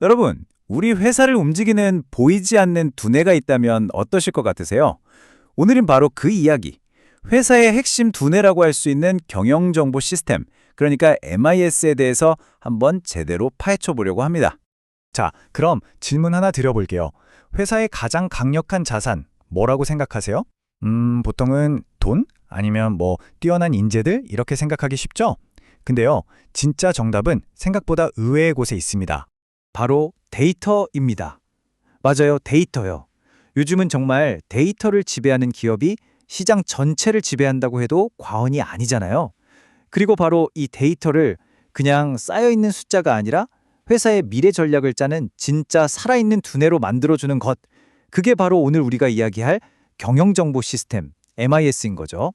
여러분, 우리 회사를 움직이는 보이지 않는 두뇌가 있다면 어떠실 것 같으세요? 오늘은 바로 그 이야기, 회사의 핵심 두뇌라고 할 수 있는 경영정보 시스템, 그러니까 MIS에 대해서 한번 제대로 파헤쳐 보려고 합니다. 자, 그럼 질문 하나 드려볼게요. 회사의 가장 강력한 자산, 뭐라고 생각하세요? 보통은 돈? 아니면 뛰어난 인재들? 이렇게 생각하기 쉽죠? 근데요, 진짜 정답은 생각보다 의외의 곳에 있습니다. 바로 데이터입니다. 맞아요, 데이터요. 요즘은 정말 데이터를 지배하는 기업이 시장 전체를 지배한다고 해도 과언이 아니잖아요. 그리고 바로 이 데이터를 그냥 쌓여있는 숫자가 아니라 회사의 미래 전략을 짜는 진짜 살아있는 두뇌로 만들어주는 것. 그게 바로 오늘 우리가 이야기할 경영정보 시스템, MIS인 거죠.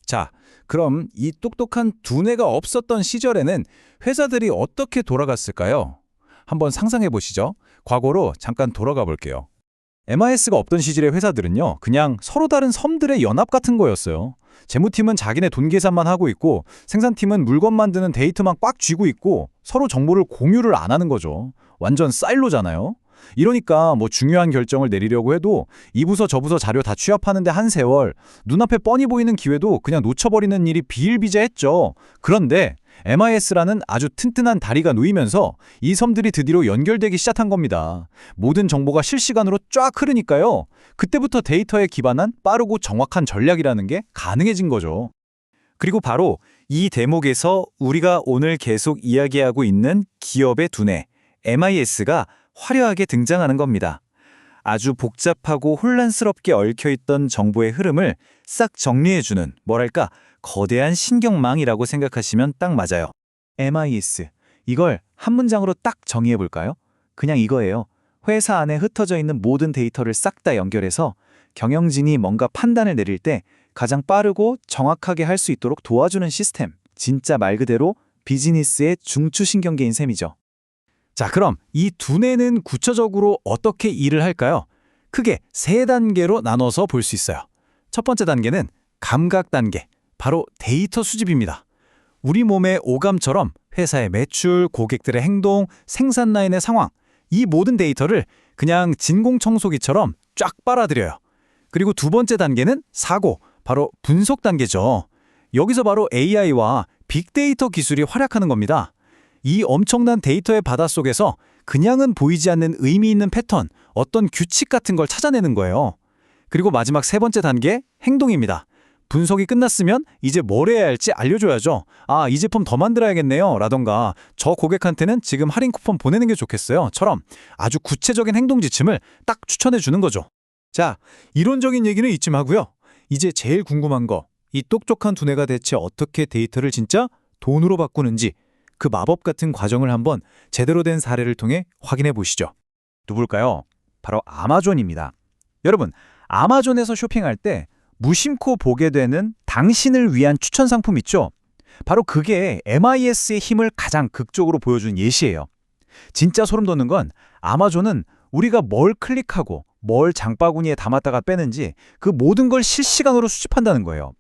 자, 그럼 이 똑똑한 두뇌가 없었던 시절에는 회사들이 어떻게 돌아갔을까요? 한번 상상해 보시죠. 과거로 잠깐 돌아가 볼게요. MIS가 없던 시절의 회사들은요, 그냥 서로 다른 섬들의 연합 같은 거였어요. 재무팀은 자기네 돈 계산만 하고 있고, 생산팀은 물건 만드는 데이터만 꽉 쥐고 있고, 서로 정보를 공유를 안 하는 거죠. 완전 사일로잖아요. 이러니까 중요한 결정을 내리려고 해도 이 부서 저 부서 자료 다 취합하는데 한 세월, 눈앞에 뻔히 보이는 기회도 그냥 놓쳐버리는 일이 비일비재했죠. 그런데 MIS라는 아주 튼튼한 다리가 놓이면서 이 섬들이 드디어 연결되기 시작한 겁니다. 모든 정보가 실시간으로 쫙 흐르니까요. 그때부터 데이터에 기반한 빠르고 정확한 전략이라는 게 가능해진 거죠. 그리고 바로 이 대목에서 우리가 오늘 계속 이야기하고 있는 기업의 두뇌, MIS가 화려하게 등장하는 겁니다. 아주 복잡하고 혼란스럽게 얽혀있던 정보의 흐름을 싹 정리해주는, 뭐랄까, 거대한 신경망이라고 생각하시면 딱 맞아요. MIS, 이걸 한 문장으로 딱 정의해볼까요? 그냥 이거예요. 회사 안에 흩어져 있는 모든 데이터를 싹 다 연결해서 경영진이 뭔가 판단을 내릴 때 가장 빠르고 정확하게 할 수 있도록 도와주는 시스템. 진짜 말 그대로 비즈니스의 중추신경계인 셈이죠. 자, 그럼 이 두뇌는 구체적으로 어떻게 일을 할까요? 크게 세 단계로 나눠서 볼 수 있어요. 첫 번째 단계는 감각 단계, 바로 데이터 수집입니다. 우리 몸의 오감처럼 회사의 매출, 고객들의 행동, 생산 라인의 상황, 이 모든 데이터를 그냥 진공청소기처럼 쫙 빨아들여요. 그리고 두 번째 단계는 사고, 바로 분석 단계죠. 여기서 바로 AI와 빅데이터 기술이 활약하는 겁니다. 이 엄청난 데이터의 바닷속에서 그냥은 보이지 않는 의미 있는 패턴, 어떤 규칙 같은 걸 찾아내는 거예요. 그리고 마지막 세 번째 단계, 행동입니다. 분석이 끝났으면 이제 뭘 해야 할지 알려줘야죠. 아, 이 제품 더 만들어야겠네요. 라던가 저 고객한테는 지금 할인 쿠폰 보내는 게 좋겠어요. 처럼 아주 구체적인 행동 지침을 딱 추천해 주는 거죠. 자, 이론적인 얘기는 이쯤 하고요. 이제 제일 궁금한 거, 이 똑똑한 두뇌가 대체 어떻게 데이터를 진짜 돈으로 바꾸는지 그 마법 같은 과정을 한번 제대로 된 사례를 통해 확인해 보시죠. 누굴까요? 바로 아마존입니다. 여러분, 아마존에서 쇼핑할 때 무심코 보게 되는 당신을 위한 추천 상품 있죠? 바로 그게 MIS의 힘을 가장 극적으로 보여준 예시예요. 진짜 소름 돋는 건 아마존은 우리가 뭘 클릭하고 뭘 장바구니에 담았다가 빼는지 그 모든 걸 실시간으로 수집한다는 거예요.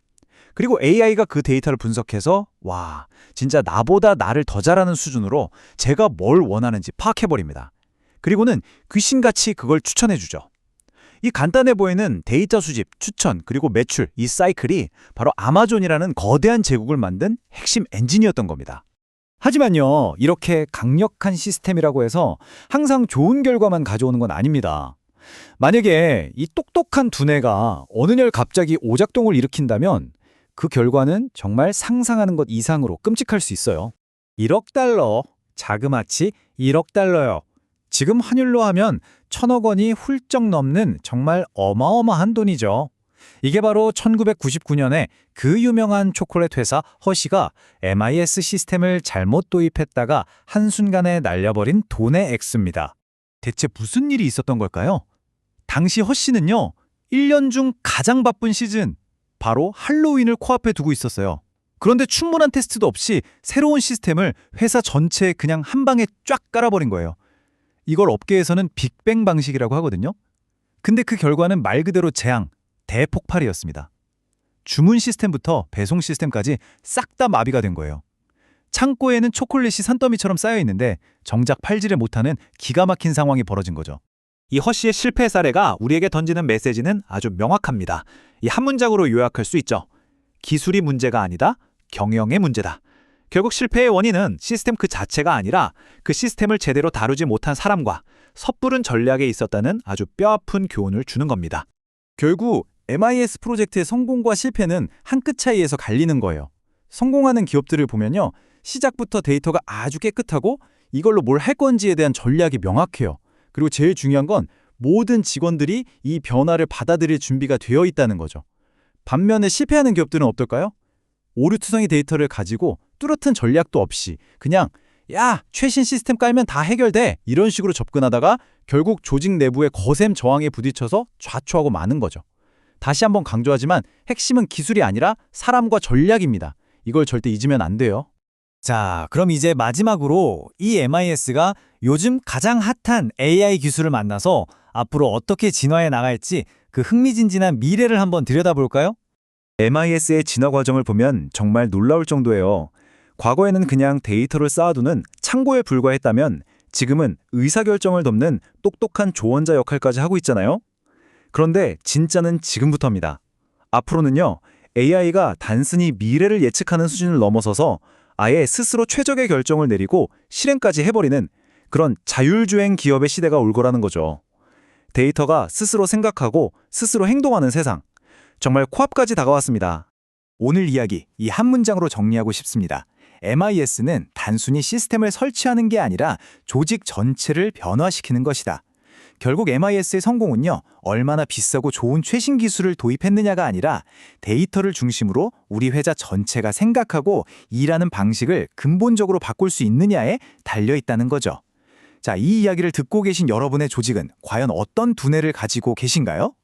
그리고 AI가 그 데이터를 분석해서 와, 진짜 나보다 나를 더 잘하는 수준으로 제가 뭘 원하는지 파악해버립니다. 그리고는 귀신같이 그걸 추천해주죠. 이 간단해 보이는 데이터 수집, 추천, 그리고 매출, 이 사이클이 바로 아마존이라는 거대한 제국을 만든 핵심 엔진이었던 겁니다. 하지만요, 이렇게 강력한 시스템이라고 해서 항상 좋은 결과만 가져오는 건 아닙니다. 만약에 이 똑똑한 두뇌가 어느 날 갑자기 오작동을 일으킨다면 그 결과는 정말 상상하는 것 이상으로 끔찍할 수 있어요. 1억 달러, 자그마치 1억 달러요. 지금 환율로 하면 1,000억 원이 훌쩍 넘는 정말 어마어마한 돈이죠. 이게 바로 1999년에 그 유명한 초콜릿 회사 허쉬가 MIS 시스템을 잘못 도입했다가 한순간에 날려버린 돈의 액수입니다. 대체 무슨 일이 있었던 걸까요? 당시 허쉬는요, 1년 중 가장 바쁜 시즌, 바로 할로윈을 코앞에 두고 있었어요. 그런데 충분한 테스트도 없이 새로운 시스템을 회사 전체에 그냥 한 방에 쫙 깔아버린 거예요. 이걸 업계에서는 빅뱅 방식이라고 하거든요. 근데 그 결과는 말 그대로 재앙, 대폭발이었습니다. 주문 시스템부터 배송 시스템까지 싹 다 마비가 된 거예요. 창고에는 초콜릿이 산더미처럼 쌓여 있는데 정작 팔지를 못하는 기가 막힌 상황이 벌어진 거죠. 이 허씨의 실패 사례가 우리에게 던지는 메시지는 아주 명확합니다. 이 한 문장으로 요약할 수 있죠. 기술이 문제가 아니다. 경영의 문제다. 결국 실패의 원인은 시스템 그 자체가 아니라 그 시스템을 제대로 다루지 못한 사람과 섣부른 전략에 있었다는 아주 뼈아픈 교훈을 주는 겁니다. 결국 MIS 프로젝트의 성공과 실패는 한 끗 차이에서 갈리는 거예요. 성공하는 기업들을 보면요. 시작부터 데이터가 아주 깨끗하고 이걸로 뭘 할 건지에 대한 전략이 명확해요. 그리고 제일 중요한 건 모든 직원들이 이 변화를 받아들일 준비가 되어 있다는 거죠. 반면에 실패하는 기업들은 어떨까요? 오류투성이 데이터를 가지고 뚜렷한 전략도 없이 그냥 야, 최신 시스템 깔면 다 해결돼 이런 식으로 접근하다가 결국 조직 내부의 거센 저항에 부딪혀서 좌초하고 마는 거죠. 다시 한번 강조하지만 핵심은 기술이 아니라 사람과 전략입니다. 이걸 절대 잊으면 안 돼요. 자, 그럼 이제 마지막으로 이 MIS가 요즘 가장 핫한 AI 기술을 만나서 앞으로 어떻게 진화해 나갈지 그 흥미진진한 미래를 한번 들여다볼까요? MIS의 진화 과정을 보면 정말 놀라울 정도예요. 과거에는 그냥 데이터를 쌓아두는 창고에 불과했다면 지금은 의사결정을 돕는 똑똑한 조언자 역할까지 하고 있잖아요. 그런데 진짜는 지금부터입니다. 앞으로는요, AI가 단순히 미래를 예측하는 수준을 넘어서서 아예 스스로 최적의 결정을 내리고 실행까지 해버리는 그런 자율주행 기업의 시대가 올 거라는 거죠. 데이터가 스스로 생각하고 스스로 행동하는 세상. 정말 코앞까지 다가왔습니다. 오늘 이야기 이 한 문장으로 정리하고 싶습니다. MIS는 단순히 시스템을 설치하는 게 아니라 조직 전체를 변화시키는 것이다. 결국 MIS의 성공은요, 얼마나 비싸고 좋은 최신 기술을 도입했느냐가 아니라 데이터를 중심으로 우리 회사 전체가 생각하고 일하는 방식을 근본적으로 바꿀 수 있느냐에 달려 있다는 거죠. 자, 이 이야기를 듣고 계신 여러분의 조직은 과연 어떤 두뇌를 가지고 계신가요?